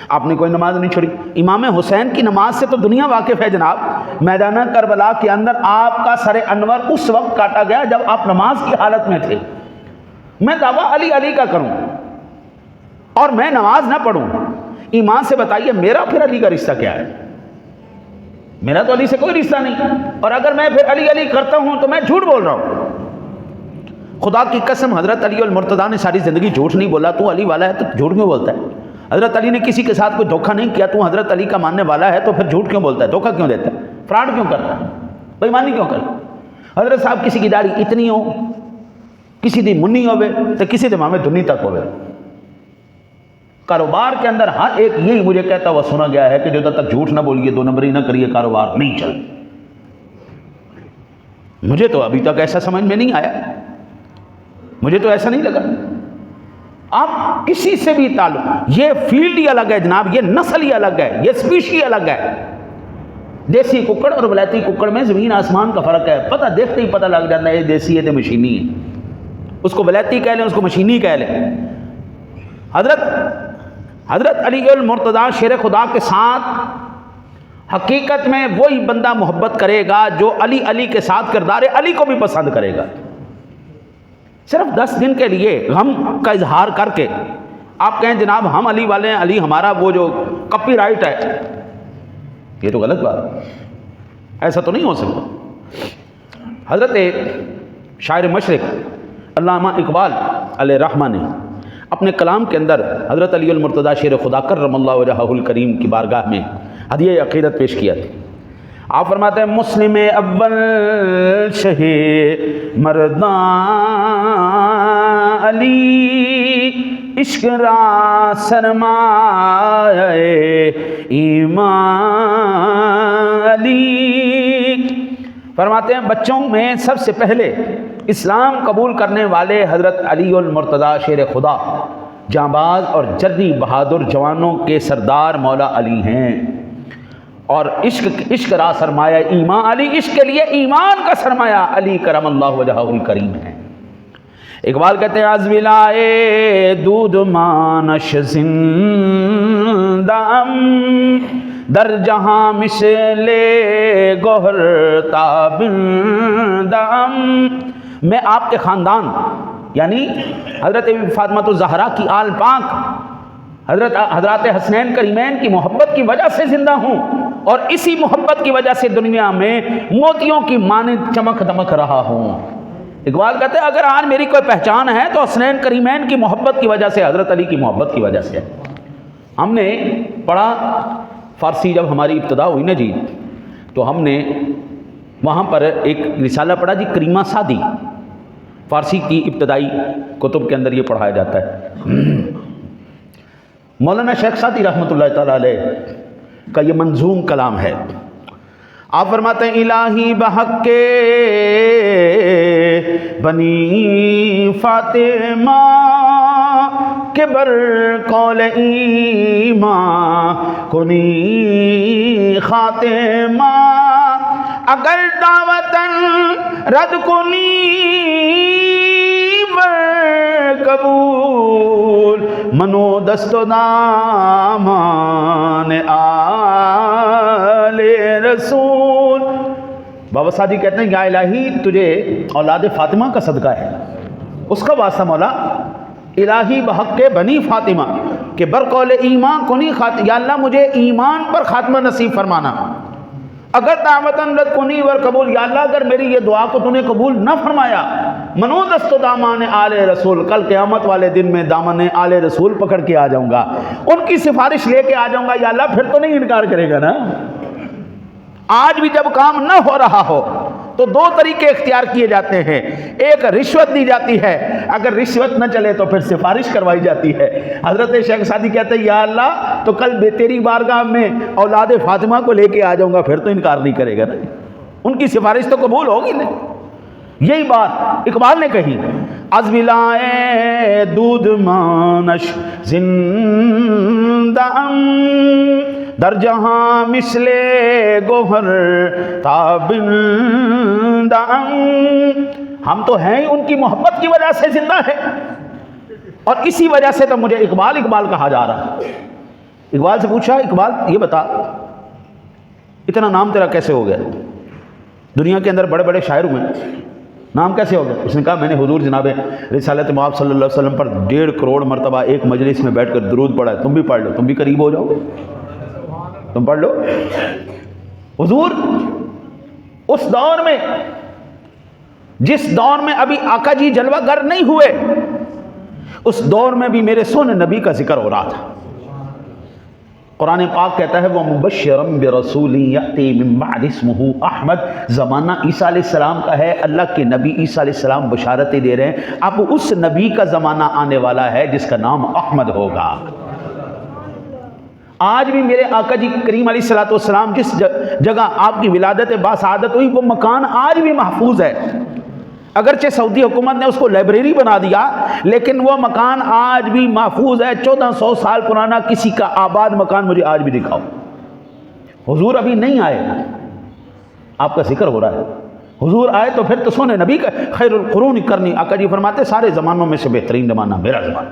آپ نے کوئی نماز نہیں چھوڑی۔ امام حسین کی نماز سے تو دنیا واقف ہے جناب، میدان کربلا کے اندر آپ کا سر انور اس وقت کاٹا گیا جب آپ نماز کی حالت میں تھے۔ میں دعویٰ علی علی کا کروں اور میں نماز نہ پڑھوں، ایمان سے بتائیے میرا پھر علی کا رشتہ کیا ہے؟ میرا تو علی سے کوئی رشتہ نہیں، اور اگر میں پھر علی علی کرتا ہوں تو میں جھوٹ بول رہا ہوں۔ خدا کی قسم حضرت علی المرتضیٰ نے ساری زندگی جھوٹ نہیں بولا، تو علی والا ہے تو جھوٹ کیوں بولتا ہے؟ حضرت علی نے کسی کے ساتھ کوئی دھوکہ نہیں کیا، تو حضرت علی کا ماننے والا ہے تو پھر جھوٹ کیوں بولتا ہے، دھوکہ کیوں دیتا ہے، فراڈ کیوں کرتا ہے، بے ایمانی کیوں کرتا ہے؟ حضرت صاحب کسی کی داڑھی اتنی ہو، کسی دی منی ہوئے تو کسی دی مامے دنی تک ہوئے، کاروبار کے اندر ہر ایک یہی مجھے کہتا ہوا سنا گیا ہے کہ جو تک جھوٹ نہ بولیے، دو نمبری نہ کریے، کاروبار نہیں چل۔ مجھے تو ابھی تک ایسا سمجھ میں نہیں آیا، مجھے تو ایسا نہیں لگا۔ آپ کسی سے بھی تعلق، یہ فیلڈ ہی الگ ہے جناب، یہ نسل ہی الگ ہے، یہ اسپیشی الگ ہے۔ دیسی ککڑ اور ولایتی ککڑ میں زمین آسمان کا فرق ہے، پتہ دیکھتے ہی پتہ لگ جاتا ہے یہ دیسی ہے تو مشینی ہے، اس کو ولایتی کہہ لیں، اس کو مشینی کہہ لیں۔ حضرت علی المرتضیٰ شیر خدا کے ساتھ حقیقت میں وہی بندہ محبت کرے گا جو علی کے ساتھ کردار علی کو بھی پسند کرے گا۔ صرف 10 دن کے لیے غم کا اظہار کر کے آپ کہیں جناب ہم علی والے ہیں، علی ہمارا وہ جو کاپی رائٹ ہے، یہ تو غلط بات ہے، ایسا تو نہیں ہو سکتا۔ حضرت شاعر مشرق علامہ اقبال علیہ رحمہ نے اپنے کلام کے اندر حضرت علی المرتضیٰ شیر خدا کرم اللہ وجہہ الکریم کی بارگاہ میں ہدیہ عقیدت پیش کیا تھا۔ آپ فرماتے ہیں مسلم اول شہ مردان علی، عشق را سرمایہ ایمان علی۔ فرماتے ہیں بچوں میں سب سے پہلے اسلام قبول کرنے والے حضرت علی المرتضیٰ شیر خدا، جانباز اور جری بہادر جوانوں کے سردار مولا علی ہیں، اور عشق را سرمایہ ایمان علی، عشق کے لیے ایمان کا سرمایہ علی کرم اللہ وجہہ الکریم ہے۔ اقبال کہتے ہیں از ولائے دودھ مانش زندہم، در جہاں مثل گوہر تابندہم۔ میں آپ کے خاندان یعنی حضرت فاطمہ الزہرا کی آل پاک، حضرات حسنین کریمین کی محبت کی وجہ سے زندہ ہوں، اور اسی محبت کی وجہ سے دنیا میں موتیوں کی مانند چمک دمک رہا ہوں۔ اقبال کہتے ہیں اگر آج میری کوئی پہچان ہے تو حسنین کریمین کی محبت کی وجہ سے، حضرت علی کی محبت کی وجہ سے۔ ہم نے پڑھا فارسی، جب ہماری ابتدا ہوئی نا جی، تو ہم نے وہاں پر ایک رسالہ پڑھا جی، کریمہ سعدی، فارسی کی ابتدائی کتب کے اندر یہ پڑھایا جاتا ہے۔ مولانا شیخ سعدی رحمۃ اللہ تعالیٰ علیہ کا یہ منظوم کلام ہے۔ آپ فرماتے ہیں الہی بحق کے بنی فاطمہ کے بر قول ایمان کنی خاتمہ، اگر دعوتاً رد کنی بر قبول، منو دست و دامان آل رسول۔ بابا سعدی کہتے ہیں یا الہی تجھے اولاد فاطمہ کا صدقہ ہے، اس کا واسطہ مولا، الہی بحق کے بنی فاطمہ کہ برقول ایمان کنی خاتمہ، یا اللہ مجھے ایمان پر خاتمہ نصیب فرمانا۔ اگر دعوتاً رد کنی ور قبول، یا اللہ اگر میری یہ دعا کو تو نے قبول نہ فرمایا، منو دست و دامان آل رسول، کل قیامت والے دن میں دامن آل رسول پکڑ کے آ جاؤں گا، ان کی سفارش لے کے آ جاؤں گا، یا اللہ پھر تو نہیں انکار کرے گا نا۔ آج بھی جب کام نہ ہو رہا ہو تو 2 طریقے اختیار کیے جاتے ہیں، ایک رشوت دی جاتی ہے، اگر رشوت نہ چلے تو پھر سفارش کروائی جاتی ہے۔ حضرت شیخ سعدی کہتے ہیں یا اللہ تو کل تیری بارگاہ میں اولاد فاطمہ کو لے کے آ جاؤں گا، پھر تو انکار نہیں کرے گا نا، ان کی سفارش تو قبول ہوگی نا۔ یہی بات اقبال نے کہی، از ولائے دودھ مانش زندہم، در جہاں مثل گوہر تابندہم۔ ہم تو ہیں ہی ان کی محبت کی وجہ سے زندہ ہے، اور اسی وجہ سے تو مجھے اقبال کہا جا رہا۔ اقبال سے پوچھا، اقبال یہ بتا اتنا نام تیرا کیسے ہو گیا؟ دنیا کے اندر بڑے بڑے شاعر ہوئے، نام کیسے ہو گیا؟ اس نے کہا میں نے حضور جناب رسالت مآب صلی اللہ علیہ وسلم پر 1.5 کروڑ مرتبہ ایک مجلس میں بیٹھ کر درود پڑھا ہے، تم بھی پڑھ لو، تم بھی قریب ہو جاؤ گے، تم پڑھ لو۔ حضور اس دور میں، جس دور میں ابھی آقا جی جلوہ گر نہیں ہوئے، اس دور میں بھی میرے سونے نبی کا ذکر ہو رہا تھا۔ قرآن پاک کہتا ہے وَمُبَشِّرًا بِرَسُولٍ يَأْتِي مِن بَعْدِ اسْمُهُ احمد، زمانہ عیسیٰ علیہ السلام کا ہے، اللہ کے نبی عیسیٰ علیہ السلام بشارتیں دے رہے ہیں، اب اس نبی کا زمانہ آنے والا ہے جس کا نام احمد ہوگا۔ آج بھی میرے آقا جی کریم علیہ الصلوۃ والسلام جس جگہ آپ کی ولادت باسعادت ہوئی، وہ مکان آج بھی محفوظ ہے۔ اگرچہ سعودی حکومت نے اس کو لائبریری بنا دیا، لیکن وہ مکان آج بھی محفوظ ہے، 1400 سال پرانا کسی کا آباد مکان مجھے آج بھی دکھاؤ۔ حضور ابھی نہیں آئے، آپ کا ذکر ہو رہا ہے، حضور آئے تو پھر تو سونے نبی کا خیر القرون کرنی، آقا جی فرماتے سارے زمانوں میں سے بہترین زمانہ میرا زمانہ،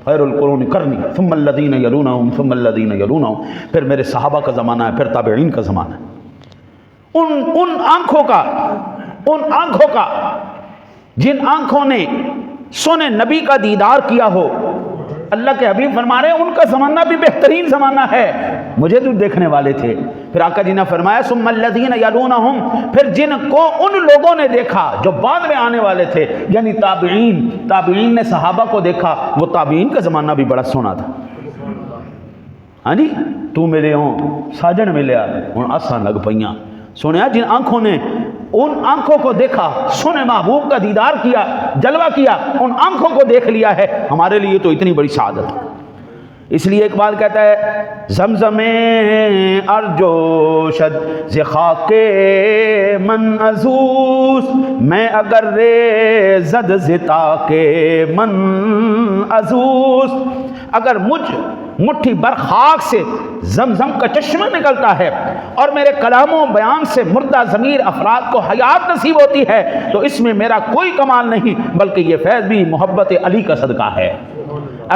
خیر القرون کرنی ثم الذین یلونہم ثم الذین یلونہم، پھر میرے صحابہ کا زمانہ ہے، پھر تابعین کا زمانہ ہے۔ ان آنکھوں کا جن آنکھوں نے سونے نبی کا دیدار کیا ہو، اللہ کے حبیب فرما رہے ہیں ان کا زمانہ بھی بہترین زمانہ ہے، مجھے تو دیکھنے والے تھے۔ پھر آقا جی نے فرمایا ثم الذین یلونہم، پھر جن کو ان لوگوں نے دیکھا جو بعد میں آنے والے تھے، یعنی تابعین نے صحابہ کو دیکھا، وہ تابعین کا زمانہ بھی بڑا سونا تھا۔ ہاں جی، تو ملے ہوں ساجن ملیا ہوں آساں لگ پئیاں، سنیا جن آنکھوں نے ان آنکھوں کو دیکھا، سونے محبوب کا دیدار کیا، جلوہ کیا، ان آنکھوں کو دیکھ لیا ہے، ہمارے لیے تو اتنی بڑی سعادت ہے۔ اس لیے اقبال کہتا ہے زمزم ارجوشد ز خاک من ازوس، میں اگر ریزد زتا کے من ازوس، اگر مٹھی بر خاک سے زمزم کا چشمہ نکلتا ہے اور میرے کلام و بیان سے مردہ ضمیر افراد کو حیات نصیب ہوتی ہے، تو اس میں میرا کوئی کمال نہیں، بلکہ یہ فیض بھی محبت علی کا صدقہ ہے۔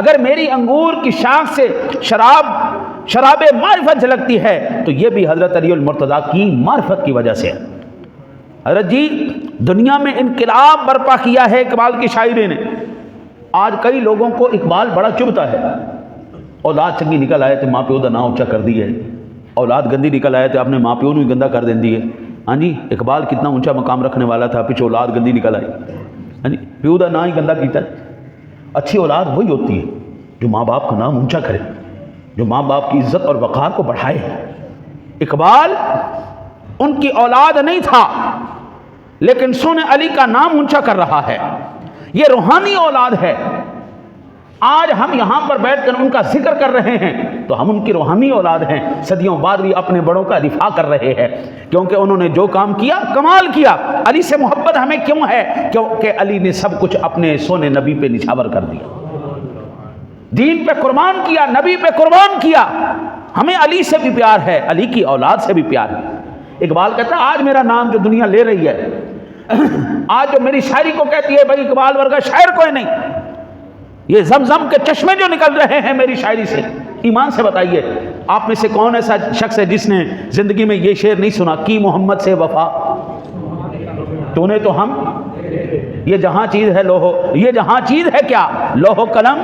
اگر میری انگور کی شاخ سے شراب معرفت جھلکتی ہے تو یہ بھی حضرت علی المرتضیٰ کی معرفت کی وجہ سے ہے۔ حضرت جی دنیا میں انقلاب برپا کیا ہے اقبال کی شاعری نے۔ آج کئی لوگوں کو اقبال بڑا چبھتا ہے، اولاد چنگی نکل آئے تو ماں پیو دا نام اونچا کر دی ہے، اولاد گندی نکل آئے تو اپنے ماں پیو نو ہی گندا کر دین دی ہے۔ ہاں جی، اقبال کتنا اونچا مقام رکھنے والا تھا، پیچھے اولاد گندی نکل آئی، ہاں جی پیو دا نام ہی گندا کیتا ہے۔ اچھی اولاد وہی ہوتی ہے جو ماں باپ کا نام اونچا کرے، جو ماں باپ کی عزت اور وقار کو بڑھائے۔ اقبال ان کی اولاد نہیں تھا، لیکن سونے علی کا نام اونچا کر رہا ہے، یہ روحانی اولاد ہے۔ آج ہم یہاں پر بیٹھ کر ان کا ذکر کر رہے ہیں تو ہم ان کی روحانی اولاد ہیں، صدیوں بعد بھی اپنے بڑوں کا دفاع کر رہے ہیں، کیونکہ انہوں نے جو کام کیا کمال کیا۔ علی سے محبت ہمیں کیوں ہے؟ کیونکہ علی نے سب کچھ اپنے سونے نبی پہ نچھاور کر دیا، دین پہ قربان کیا، نبی پہ قربان کیا۔ ہمیں علی سے بھی پیار ہے، علی کی اولاد سے بھی پیار ہے۔ اقبال کہتا ہے آج میرا نام جو دنیا لے رہی ہے، آج جو میری شاعری کو کہتی ہے بھائی اقبال ورگا شاعر کوئی نہیں، یہ زمزم کے چشمے جو نکل رہے ہیں میری شاعری سے، ایمان سے بتائیے آپ میں سے کون ایسا شخص ہے جس نے زندگی میں یہ شعر نہیں سنا، کی محمد سے وفا تو نے تو ہم، یہ جہاں چیز ہے لوہو، یہ جہاں چیز ہے کیا لوہو قلم،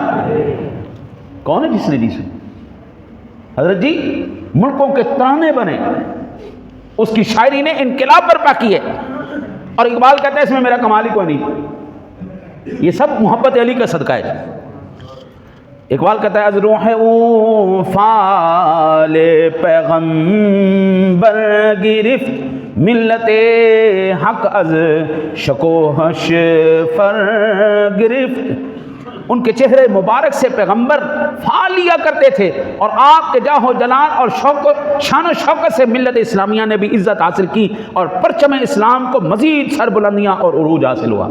کون ہے جس نے نہیں سنا؟ حضرت جی ملکوں کے ترانے بنے، اس کی شاعری نے انقلاب برپا کیے، اور اقبال کہتا ہے اس میں میرا کمال ہی کوئی نہیں، یہ سب محبت علی کا صدقہ ہے۔ اقبال کہتا ہے از روح او فال پیغمبر گرفت ملت حق از شکوہش فر گرفت، ان کے چہرے مبارک سے پیغمبر پھال لیا کرتے تھے، اور آپ کے جاہ و جلال اور شان و شوکت سے ملت اسلامیہ نے بھی عزت حاصل کی، اور پرچم اسلام کو مزید سربلندیاں اور عروج حاصل ہوا۔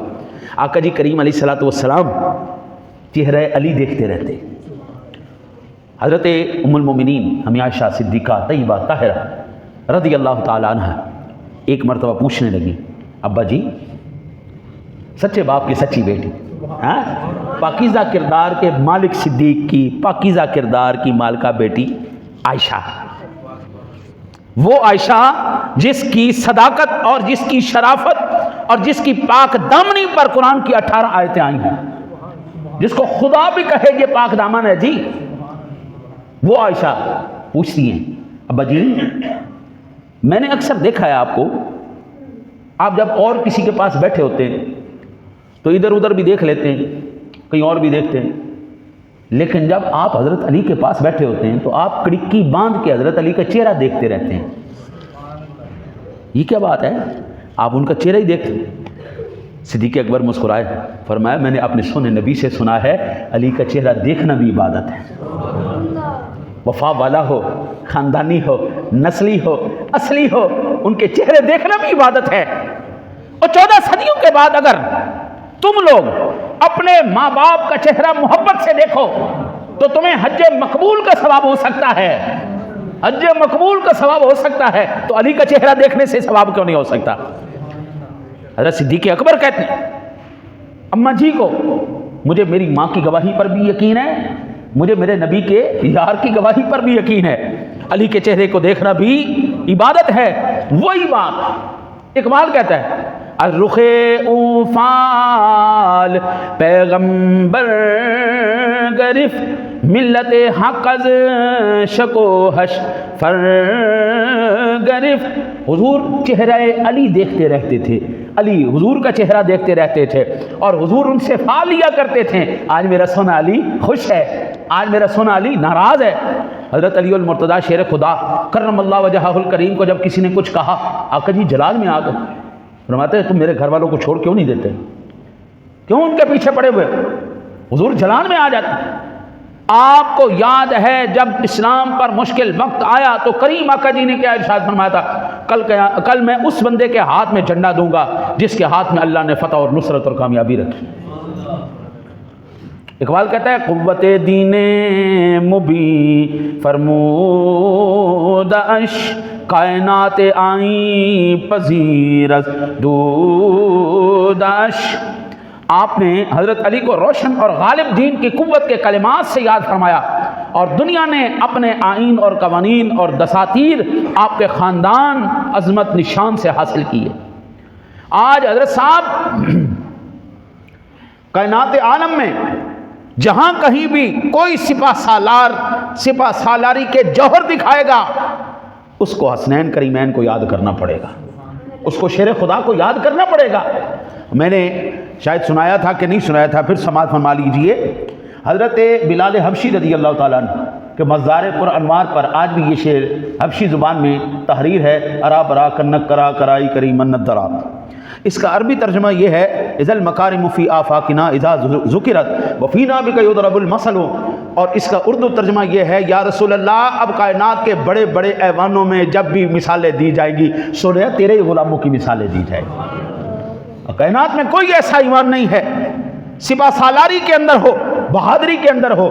آقا جی کریم علیہ الصلوۃ والسلام چہرہ علی دیکھتے رہتے۔ حضرت ام المومنین ہمیں عائشہ صدیقہ طیبہ طاہرہ رضی اللہ تعالی عنہ ایک مرتبہ پوچھنے لگی، ابا جی سچے باپ کی سچی بیٹی، پاکیزہ کردار کے مالک صدیق کی پاکیزہ کردار کی مالکہ بیٹی عائشہ، وہ عائشہ جس کی صداقت اور جس کی شرافت اور جس کی پاک دامنی پر قرآن کی 18 آیتیں آئی ہیں، جس کو خدا بھی کہے یہ پاک دامن ہے جی، وہ عائشہ پوچھتی ہیں ابا جی میں نے اکثر دیکھا ہے آپ کو، آپ جب اور کسی کے پاس بیٹھے ہوتے ہیں تو ادھر ادھر بھی دیکھ لیتے ہیں، کہیں اور بھی دیکھتے ہیں، لیکن جب آپ حضرت علی کے پاس بیٹھے ہوتے ہیں تو آپ کڑکی باندھ کے حضرت علی کا چہرہ دیکھتے رہتے ہیں۔ یہ کیا بات ہے؟ آپ ان کا چہرہ ہی دیکھتے ہیں۔ صدیق اکبر مسکرائے، فرمایا میں نے اپنے سونے نبی سے سنا ہے علی کا چہرہ دیکھنا بھی عبادت ہے، وفا والا ہو، خاندانی ہو، نسلی ہو، اصلی ہو، ان کے چہرے دیکھنا بھی عبادت ہے۔ اور 14 صدیوں کے بعد اگر تم لوگ اپنے ماں باپ کا چہرہ محبت سے دیکھو تو تمہیں حج مقبول کا ثواب ہو سکتا ہے، حج مقبول کا ثواب ہو سکتا ہے، تو علی کا چہرہ دیکھنے سے ثواب کیوں نہیں ہو سکتا؟ حضرت صدیق اکبر کہتے ہیں اماں جی کو مجھے میری ماں کی گواہی پر بھی یقین ہے، مجھے میرے نبی کے یار کی گواہی پر بھی یقین ہے، علی کے چہرے کو دیکھنا بھی عبادت ہے۔ وہی بات اقبال کہتا ہے الرخ اوفال پیغمبر گرف ملت حق از شک و حش فر گرف۔ حضور چہرہ علی دیکھتے رہتے تھے، علی حضور کا چہرہ دیکھتے رہتے تھے اور حضور ان سے فال لیا کرتے تھے۔ آج میرا سونا علی خوش ہے، آج میرا سونا علی ناراض ہے۔ حضرت علی المرتضیٰ شیر خدا کرم اللہ وجہہ الکریم کو جب کسی نے کچھ کہا، آقا جی جلال میں آ گئے، فرماتے ہیں تم میرے گھر والوں کو چھوڑ کیوں نہیں دیتے، کیوں ان کے پیچھے پڑے ہوئے؟ حضور جلال میں آ جاتے۔ آپ کو یاد ہے جب اسلام پر مشکل وقت آیا تو کریم آقا جی نے کیا ارشاد فرمایا تھا؟ کل میں اس بندے کے ہاتھ میں جھنڈا دوں گا جس کے ہاتھ میں اللہ نے فتح اور نصرت اور کامیابی رکھی۔ اقبال کہتا ہے قوت دین مبی فرمودش کائنات آئیں پذیرت دودش۔ آپ نے حضرت علی کو روشن اور غالب دین کی قوت کے کلمات سے یاد فرمایا اور دنیا نے اپنے آئین اور قوانین اور دساتیر آپ کے خاندان عظمت نشان سے حاصل کیے۔ آج حضرت صاحب کائنات عالم میں جہاں کہیں بھی کوئی سپہ سالاری کے جوہر دکھائے گا اس کو حسنین کریمین کو یاد کرنا پڑے گا، اس کو شیر خدا کو یاد کرنا پڑے گا۔ میں نے شاید سنایا تھا کہ نہیں سنایا تھا، پھر سماعت فرما لیجئے۔ حضرت بلال حبشی رضی اللہ تعالیٰ عنہ کہ مزار پر انوار پر آج بھی یہ شعر حبشی زبان میں تحریر ہے، ارا برا کنک کرا کرائی کری منت درا۔ اس کا عربی ترجمہ یہ ہے اذا المکارم فی آفاقنا اذا ذکرت وفینا بک یضرب المثل، اور اس کا اردو ترجمہ یہ ہے یا رسول اللہ اب کائنات کے بڑے بڑے ایوانوں میں جب بھی مثالیں دی جائیں گی سنیا تیرے غلاموں کی مثالیں دی جائیں گی۔ کائنات میں کوئی ایسا ایمان نہیں ہے سپہ سالاری کے اندر ہو، بہادری کے اندر ہو،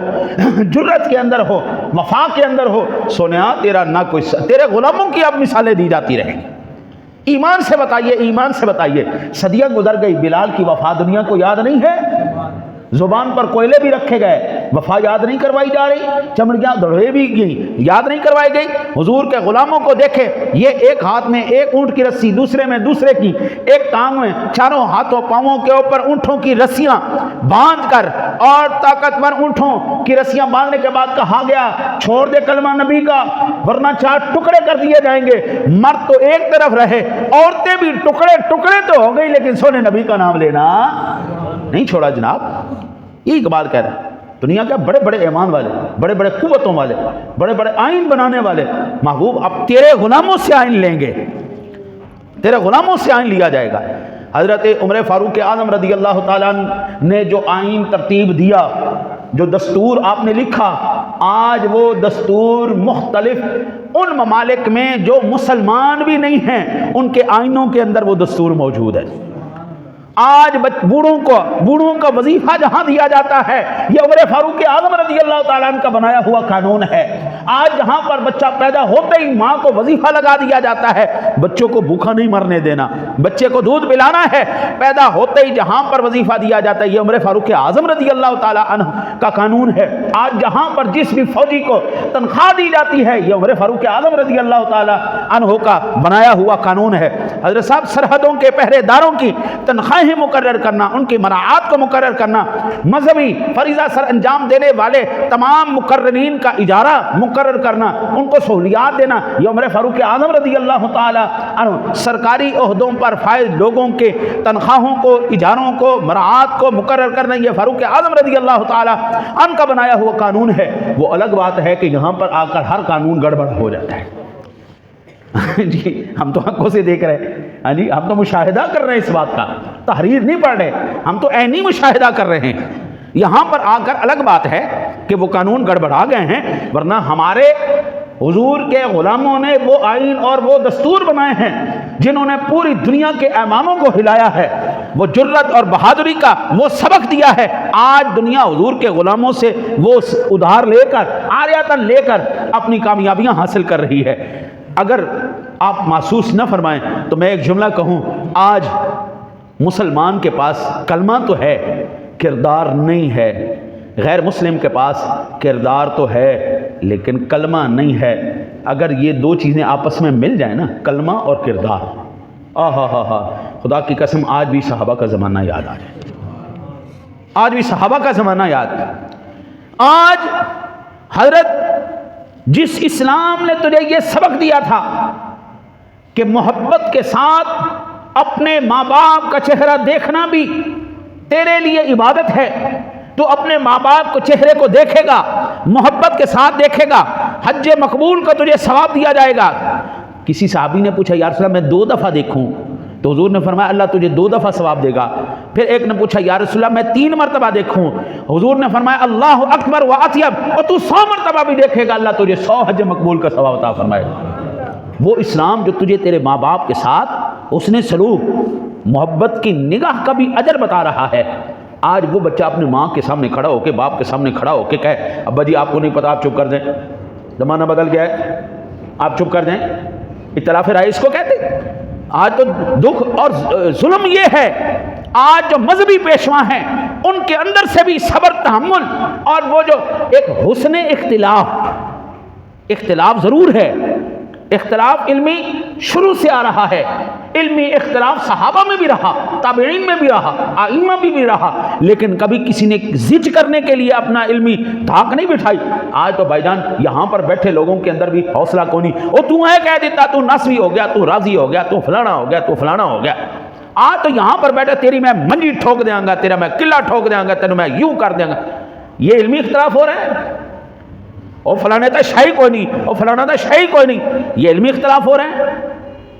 جرت کے اندر ہو، وفا کے اندر ہو، سونیا تیرا نہ کوئی، تیرے غلاموں کی اب مثالیں دی جاتی رہیں گی۔ ایمان سے بتائیے، ایمان سے بتائیے، صدیاں گزر گئی، بلال کی وفا دنیا کو یاد نہیں ہے؟ زبان پر کوئلے بھی رکھے گئے، وفا یاد نہیں کروائی جا رہی، چمڑیاں دڑوے بھی گئی، یاد نہیں کروائی گئی۔ حضور کے غلاموں کو دیکھے، یہ ایک ہاتھ میں ایک اونٹ کی رسی، دوسرے میں دوسرے کی، ایک ٹانگ میں، چاروں ہاتھوں پاؤں کے اوپر اونٹوں کی رسیاں باندھ کر، اور طاقتور اونٹوں کی رسیاں باندھنے کے بعد کہا گیا چھوڑ دے کلمہ نبی کا ورنہ 4 ٹکڑے کر دیے جائیں گے۔ مرد تو ایک طرف رہے، عورتیں بھی ٹکڑے ٹکڑے تو ہو گئی لیکن سونے نبی کا نام لینا نہیں چھوڑا جناب۔ یہ اقبال کہہ رہا ہے دنیا کے بڑے بڑے ایمان والے، بڑے بڑے قوتوں والے، بڑے بڑے آئین بنانے والے محبوب اب تیرے غلاموں سے آئین لیں گے، تیرے غلاموں سے آئین لیا جائے گا۔ حضرت عمر فاروق اعظم رضی اللہ تعالیٰ عنہ نے جو آئین ترتیب دیا، جو دستور آپ نے لکھا، آج وہ دستور مختلف ان ممالک میں جو مسلمان بھی نہیں ہیں ان کے آئینوں کے اندر وہ دستور موجود ہے۔ آج بوڑھوں کا وظیفہ جہاں دیا جاتا ہے یہ عمر فاروق اعظم رضی اللہ تعالیٰ عنہ کا بنایا ہوا قانون ہے۔ آج جہاں پر بچہ پیدا ہوتے ہی ماں کو وظیفہ لگا دیا جاتا ہے بچوں کو بھوکا نہیں مرنے دینا، بچے کو دودھ پلانا ہے، پیدا ہوتے ہی جہاں پر وظیفہ دیا جاتا ہے یہ عمر فاروق اعظم رضی اللہ تعالیٰ عنہ کا قانون ہے۔ آج جہاں پر جس بھی فوجی کو تنخواہ دی جاتی ہے یہ عمر فاروق اعظم رضی اللہ تعالیٰ عنہ کا بنایا ہوا قانون ہے۔ حضرت صاحب سرحدوں کے پہرے داروں کی تنخواہ مقرر کرنا، ان کی مراعات کو مقرر کرنا، مذہبی فریضہ سر انجام دینے والے تمام مقررین کا اجارہ مقرر کرنا، ان کو سہولیات دینا، یہ عمر فاروق اعظم رضی اللہ تعالی عنہ سرکاری عہدوں پر فائز لوگوں کے تنخواہوں کو، اجاروں کو، مراعات کو مقرر کرنا یہ فاروق اعظم رضی اللہ تعالی عنہ کا بنایا ہوا قانون ہے۔ وہ الگ بات ہے کہ یہاں پر آ کر ہر قانون گڑبڑ ہو جاتا ہے۔ جی ہم تو آنکھوں سے دیکھ رہے ہیں، جی ہم تو مشاہدہ کر رہے ہیں اس بات کا، تحریر نہیں پڑھ رہے، ہم تو عینی مشاہدہ کر رہے ہیں۔ یہاں پر آ کر الگ بات ہے کہ وہ قانون گڑبڑا گئے ہیں، ورنہ ہمارے حضور کے غلاموں نے وہ آئین اور وہ دستور بنائے ہیں جنہوں نے پوری دنیا کے اماموں کو ہلایا ہے، وہ جرت اور بہادری کا وہ سبق دیا ہے، آج دنیا حضور کے غلاموں سے وہ ادھار لے کر، عاریتاً لے کر اپنی کامیابیاں حاصل کر رہی ہے۔ اگر آپ محسوس نہ فرمائیں تو میں ایک جملہ کہوں، آج مسلمان کے پاس کلمہ تو ہے، کردار نہیں ہے۔ غیر مسلم کے پاس کردار تو ہے لیکن کلمہ نہیں ہے۔ اگر یہ دو چیزیں آپس میں مل جائیں نا، کلمہ اور کردار، خدا کی قسم آج بھی صحابہ کا زمانہ یاد آ جائے، آج بھی صحابہ کا زمانہ یاد۔ آج حضرت جس اسلام نے تجھے یہ سبق دیا تھا کہ محبت کے ساتھ اپنے ماں باپ کا چہرہ دیکھنا بھی تیرے لیے عبادت ہے، تو اپنے ماں باپ کو چہرے کو دیکھے گا، محبت کے ساتھ دیکھے گا، حج مقبول کا تجھے ثواب دیا جائے گا۔ کسی صحابی نے پوچھا یا رسول اللہ میں 2 دفعہ دیکھوں؟ تو حضور نے فرمایا اللہ تجھے 2 دفعہ ثواب دے گا۔ پھر ایک نے پوچھا یا رسول اللہ میں 3 مرتبہ دیکھوں؟ حضور نے فرمایا اللہ اکبر و اطیب، اور تو 100 مرتبہ بھی دیکھے گا اللہ تجھے 100 حج مقبول کا ثواب عطا فرمائے گا۔ وہ اسلام جو تجھے تیرے ماں باپ کے ساتھ حسن سلوک، محبت کی نگاہ کا بھی اجر بتا رہا ہے، آج وہ بچہ اپنی ماں کے سامنے کھڑا ہو کے، باپ کے سامنے کھڑا ہو کے کہے ابا جی آپ کو نہیں پتا، آپ چپ کر دیں، زمانہ بدل گیا ہے، آپ چپ کر دیں، اختلاف رائے اس کو کہتے۔ آج تو دکھ اور ظلم یہ ہے، آج جو مذہبی پیشوا ہیں ان کے اندر سے بھی صبر، تحمل اور وہ جو ایک حسن اختلاف ضرور ہے، اختلاف علمی شروع سے آ رہا ہے، علمی اختلاف صحابہ میں بھی رہا، تابعین میں بھی رہا، ائمہ میں بھی رہا، لیکن کبھی کسی نے زج کرنے کے لیے اپنا علمی دھاک نہیں بٹھائی۔ آج تو بھائی جان یہاں پر بیٹھے لوگوں کے اندر بھی حوصلہ کو نہیں، او تو ہے کہہ دیتا، تو نسوی ہو گیا، تو راضی ہو گیا، تو فلانا ہو گیا، تو فلانا ہو گیا۔ آج تو یہاں پر بیٹھے تیری میں منجی ٹھوک دیاں گا، تیرا میں قلعہ ٹھوک دیاں گا، تینوں میں یوں کر دیاں گا۔ یہ علمی اختلاف ہو رہا ہے، اور فلانے تا شاہی کوئی نہیں، اور فلانا تا شاہی کوئی نہیں، یہ علمی اختلاف ہو رہے ہیں۔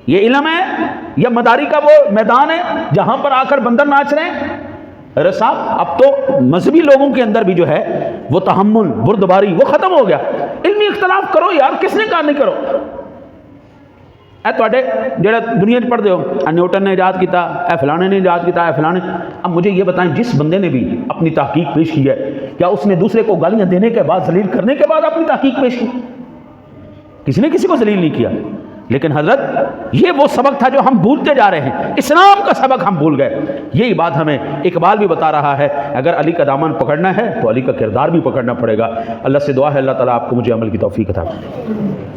یہ علم ہے یا مداری کا وہ میدان ہے جہاں پر آ کر بندر ناچ رہے ہیں؟ ارے صاحب اب تو مذہبی لوگوں کے اندر بھی جو ہے وہ تحمل، بردباری وہ ختم ہو گیا۔ علمی اختلاف کرو یار، کس نے کہا نہیں کرو؟ اے تواڈے جڑا دنیا پڑھ دے ہو نیوٹن نے ایجاد کیتا، اے فلانے نے ایجاد کیتا، اے فلانے۔ اب مجھے یہ بتائیں جس بندے نے بھی اپنی تحقیق پیش کی ہے، کیا اس نے دوسرے کو گالیاں دینے کے بعد، ذلیل کرنے کے بعد اپنی تحقیق پیش کی؟ کسی نے کسی کو ذلیل نہیں کیا۔ لیکن حضرت یہ وہ سبق تھا جو ہم بھولتے جا رہے ہیں، اسلام کا سبق ہم بھول گئے۔ یہی بات ہمیں اقبال بھی بتا رہا ہے، اگر علی کا دامن پکڑنا ہے تو علی کا کردار بھی پکڑنا پڑے گا۔ اللہ سے دعا ہے اللہ تعالیٰ آپ کو مجھے عمل کی توفیق عطا فرمائے۔